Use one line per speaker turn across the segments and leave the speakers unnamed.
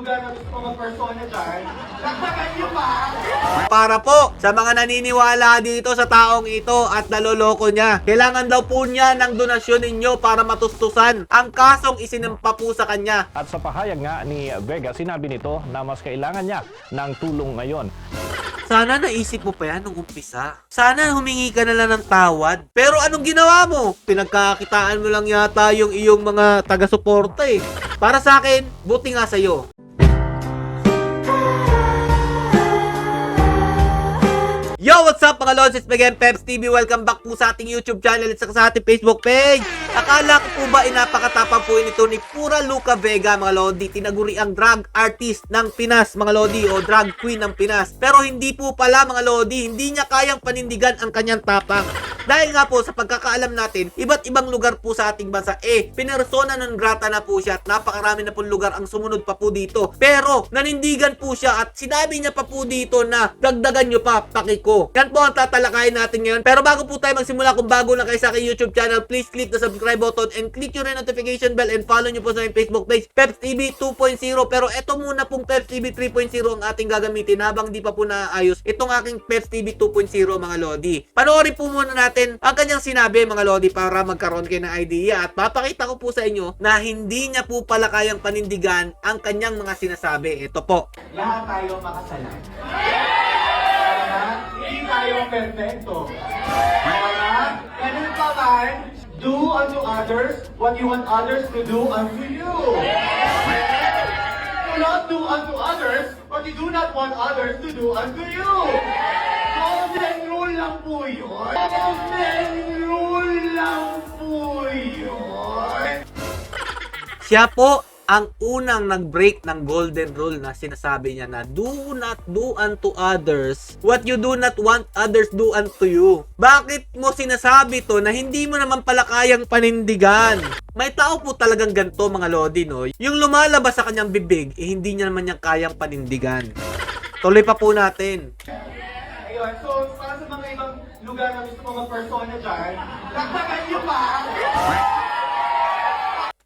lugar na gusto ko mag-persona dyan, dagdagan nyo pa!
Para po sa mga naniniwala dito sa taong ito at naloloko niya, kailangan daw po niya ng donasyon ninyo para matustusan ang kasong isinampa po sa kanya.
At sa pahayag nga ni Vega, sinabi nito na mas kailangan niya ng tulong ngayon.
Sana naisip mo pa yan nung umpisa. Sana humingi ka na lang ng tawad. Pero anong ginawa mo? Pinagkakitaan mo lang yata yung iyong mga taga-suporta eh. Para sa akin, buti nga sa'yo. Yo, what's up mga Lods? It's again, Peps TV. Welcome back po sa ating YouTube channel at sa ating Facebook page. Akala ko po ba napakatapang po ito ni Pura Luca Vega, mga Lodi. Tinaguri ang drag artist ng Pinas, mga Lodi, o drag queen ng Pinas. Pero hindi po pala, mga Lodi, hindi niya kayang panindigan ang kanyang tapang. Dahil nga po, sa pagkakaalam natin, iba't ibang lugar po sa ating bansa, pinersona non grata na po siya at napakarami na po lugar ang sumunod pa po dito. Pero, nanindigan po siya at sinabi niya pa po dito na dagdagan nyo pa, pakiko. Yan po ang tatalakayin natin ngayon. Pero bago po tayo magsimula, kung bago na kayo sa aking YouTube channel, please click the subscribe button and click yung notification bell and follow nyo po sa aking Facebook page, Peps TV 2.0. Pero eto muna pong Peps TV 3.0 ang ating gagamitin habang di pa po naayos itong aking Peps TV 2.0, mga Lodi. Panoorin po muna natin ang kanyang sinabi, mga Lodi, para magkaroon kayo ng idea at papakita ko po sa inyo na hindi niya po pala kayang panindigan ang kanyang mga sinasabi. Ito po.
Lahat tayo makasalan. Hindi tayo perfecto. Ganun pa man, do unto others what you want others to do unto you. Do not do unto others what you do not want others to do unto you. Golden rule lang po yun. Golden rule lang po yun.
Siya po ang unang nag-break ng golden rule na sinasabi niya na do not do unto others what you do not want others do unto you. Bakit mo sinasabi to na hindi mo naman pala kayang panindigan? May tao po talagang ganito, mga Lodi, no? Yung lumalabas sa kanyang bibig, hindi niya naman niyang kayang panindigan. Tuloy pa po natin.
Ayun, so para sa mga ibang lugar na gusto ko mag-persona dyan, dagdagan nyo pa!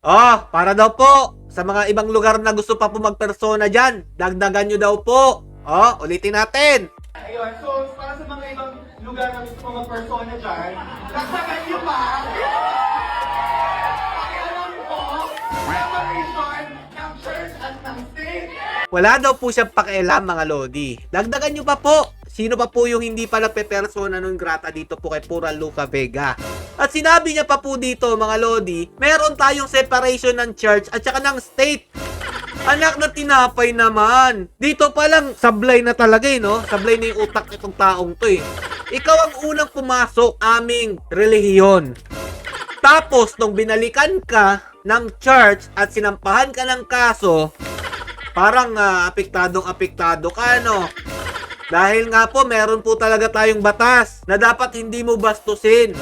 Oh, para daw po sa mga ibang lugar na gusto pa po magpersona dyan, dagdagan nyo daw po. Oh, ulitin natin.
Ayun, so para sa mga ibang lugar na gusto ko mag-persona dyan, dagdagan nyo pa! Pakialam po, preparation ng church at ng state.
Wala daw po siyang pakialam, mga Lodi. Dagdagan nyo pa po. Sino pa po yung hindi pa nagpe-persona non grata dito po kay Pura Luca Vega? At sinabi niya pa po dito, mga Lodi, meron tayong separation ng church at saka ng state. Anak na tinapay naman. Dito pa lang, sablay na talaga no? Sablay na yung utak itong taong to Ikaw ang unang pumasok aming relihiyon. Tapos, nung binalikan ka ng church at sinampahan ka ng kaso, parang apektadong-apektado ka, no? Dahil nga po, meron po talaga tayong batas na dapat hindi mo bastusin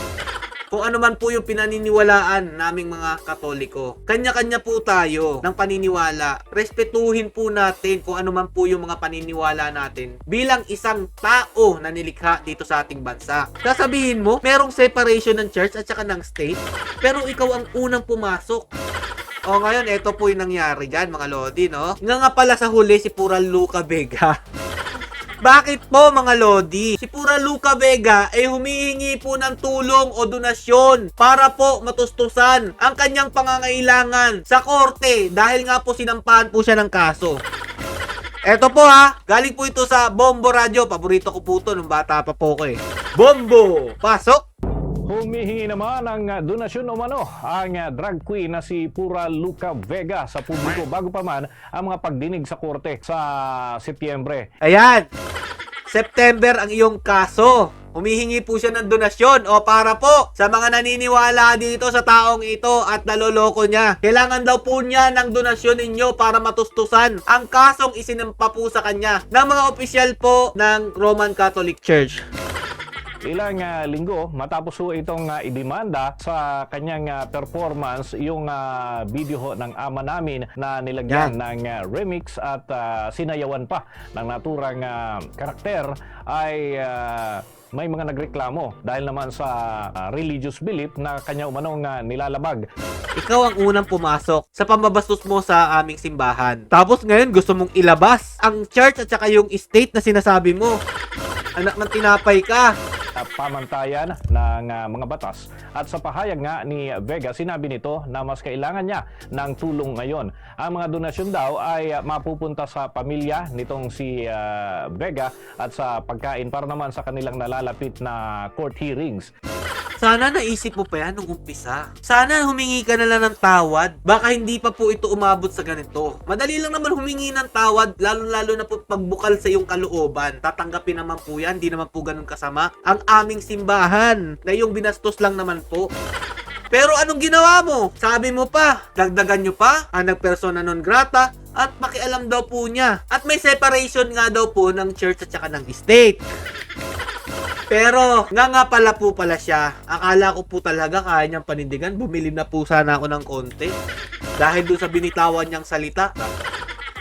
kung ano man po yung pinaniniwalaan naming mga Katoliko. Kanya-kanya po tayo ng paniniwala. Respetuhin po natin kung ano man po yung mga paniniwala natin bilang isang tao na nilikha dito sa ating bansa. Sasabihin mo, merong separation ng church at saka ng state, pero ikaw ang unang pumasok. O ngayon, eto po yung nangyari dyan, mga Lodi, no? Nga pala sa huli si Pura Luca Vega. Bakit po, mga Lodi? Si Pura Luca Vega ay humihingi po ng tulong o donasyon para po matustusan ang kanyang pangangailangan sa korte dahil nga po sinampahan po siya ng kaso. Eto po galing po ito sa Bombo Radio. Paborito ko po ito nung bata pa po ko Bombo! Pasok!
Humihingi naman ng donasyon umano ang drag queen na si Pura Luca Vega sa publiko bago pa man ang mga pagdinig sa korte sa Setyembre.
Ayan! September ang iyong kaso. Humihingi po siya ng donasyon o para po sa mga naniniwala dito sa taong ito at naloloko niya. Kailangan daw po niya ng donasyon ninyo para matustusan ang kasong isinampa po sa kanya ng mga opisyal po ng Roman Catholic Church.
Ilang linggo matapos po itong idemanda sa kanyang performance yung video ho ng ama namin na nilagyan ng remix at sinayawan pa ng naturang karakter ay may mga nagreklamo dahil naman sa religious belief na kanya umanong nilalabag.
Ikaw ang unang pumasok sa pambabastos mo sa aming simbahan. Tapos ngayon gusto mong ilabas ang church at saka yung state na sinasabi mo. Anak ng tinapay ka.
Pamantayan ng mga batas. At sa pahayag nga ni Vega, sinabi nito na mas kailangan niya ng tulong ngayon. Ang mga donasyon daw ay mapupunta sa pamilya nitong si Vega at sa pagkain para naman sa kanilang nalalapit na court hearings.
Sana naisip mo pa yan nung umpisa. Sana humingi ka na lang ng tawad. Baka hindi pa po ito umabot sa ganito. Madali lang naman humingi ng tawad, lalo na po pagbukal sa iyong kalooban. Tatanggapin naman po yan, di naman po ganun kasama. Ang aming simbahan, na yung binastos lang naman po. Pero anong ginawa mo? Sabi mo pa, dagdagan nyo pa ang nagpersona non grata at makialam daw po niya. At may separation nga daw po ng church at saka ng state. Pero, nga pala po pala siya. Akala ko po talaga kaya niyang panindigan. Bumili na po sana ako ng konti. Dahil doon sa binitawan niyang salita.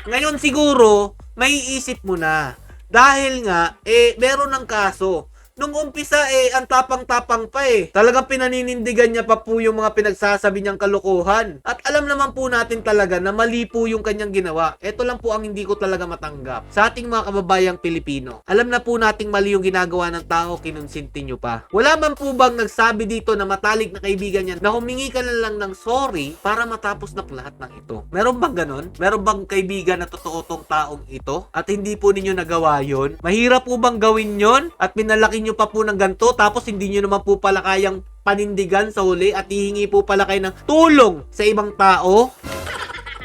Ngayon siguro, may iisip mo na. Dahil nga, meron ng kaso. Nung umpisa ang tapang-tapang pa Talagang pinaninindigan niya pa po yung mga pinagsasabi niyang kalokohan. At alam naman po natin talaga na mali po yung kanyang ginawa. Ito lang po ang hindi ko talaga matanggap. Sa ating mga kababayang Pilipino, alam na po nating mali yung ginagawa ng tao, kinonsinti niyo pa. Wala man po bang nagsabi dito na matalik na kaibigan niya na humingi ka na lang ng sorry para matapos na po lahat ng ito? Meron bang ganon? Meron bang kaibigan na totoo tong taong ito? At hindi po ninyo nagawa yon? Mahirap po bang gawin yon? At pinalaki nyo pa po ng ganito tapos hindi nyo naman po pala kayang panindigan sa huli at hihingi po pala kayo ng tulong sa ibang tao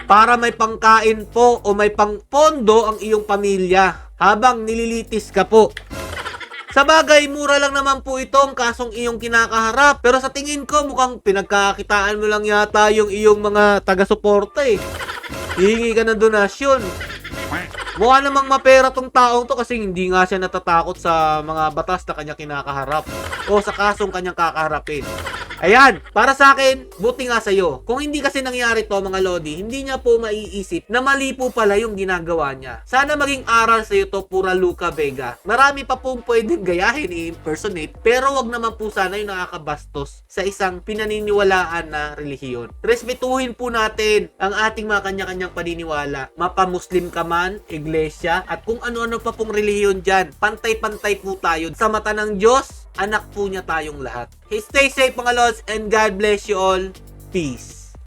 para may pangkain po o may pangpondo ang iyong pamilya habang nililitis ka po. Sa bagay, mura lang naman po itong kasong iyong kinakaharap. Pero sa tingin ko, mukhang pinagkakitaan mo lang yata yung iyong mga taga-suporta Hihingi ka ng donasyon. Mukha namang mapera tong taong to kasi hindi nga siya natatakot sa mga batas na kanya kinakaharap o sa kasong kanyang kakaharapin. Ayan, para sa akin, buti nga sa'yo. Kung hindi kasi nangyari to mga Lodi, hindi niya po maiisip na mali po pala yung ginagawa niya. Sana maging aral sa'yo to, Pura Luca Vega. Marami pa pong pwedeng gayahin, i-impersonate, pero wag naman po sana yung nakakabastos sa isang pinaniniwalaan na relihiyon. Respetuhin po natin ang ating mga kanya-kanyang paniniwala. Mapa-Muslim ka man, iglesia, at kung ano-ano pa pong relihiyon dyan. Pantay-pantay po tayo. Sa mata ng Diyos, anak po niya tayong lahat. Stay safe mga Lods and God bless you all. Peace.